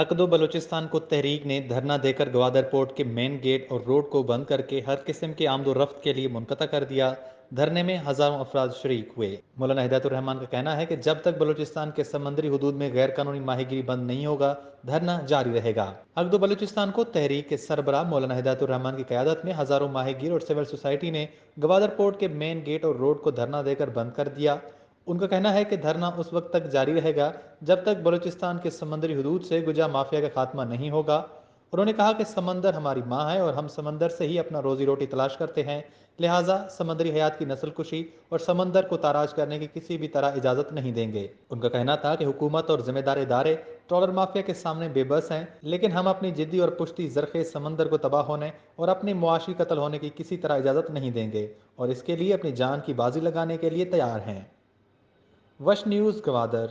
हकदो बलूचिस्तान को तहरीक ने धरना देकर गवादर पोर्ट के मेन गेट और रोड को बंद करके हर किस्म की आमदोरफ्त के लिए मुनक़ता कर दिया। धरने में हजारों अफराद शरीक हुए। मौलाना हिदायतुर रहमान का कहना है कि जब तक बलूचिस्तान के समंदरी हदूद में गैर कानूनी माहीगिरी बंद नहीं होगा, धरना जारी रहेगा। हकदो बलूचिस्तान को तहरीक के सरबराह मौलाना हिदायतुर रहमान की क़यादत में हजारों माहीगीर और सिविल सोसाइटी ने गवादर पोर्ट के मेन गेट और रोड को धरना देकर बंद कर दिया। उनका कहना है कि धरना उस वक्त तक जारी रहेगा जब तक बलूचिस्तान के समंदरी हदूद से गुजा माफिया का खात्मा नहीं होगा। उन्होंने कहा कि समंदर हमारी माँ है और हम समंदर से ही अपना रोजी रोटी तलाश करते हैं, लिहाजा समंदरी हयात की नस्ल कुशी और समंदर को ताराज करने की किसी भी तरह इजाज़त नहीं देंगे। उनका कहना था कि हुकूमत और जिम्मेदार इदारे ट्रॉलर माफिया के सामने बेबस हैं, लेकिन हम अपनी जिद्दी और पुश्ती जरखे समंदर को तबाह होने और अपने मुआशी कत्ल होने की किसी तरह इजाज़त नहीं देंगे और इसके लिए अपनी जान की बाजी लगाने के लिए तैयार हैं। वश न्यूज़ गवादर।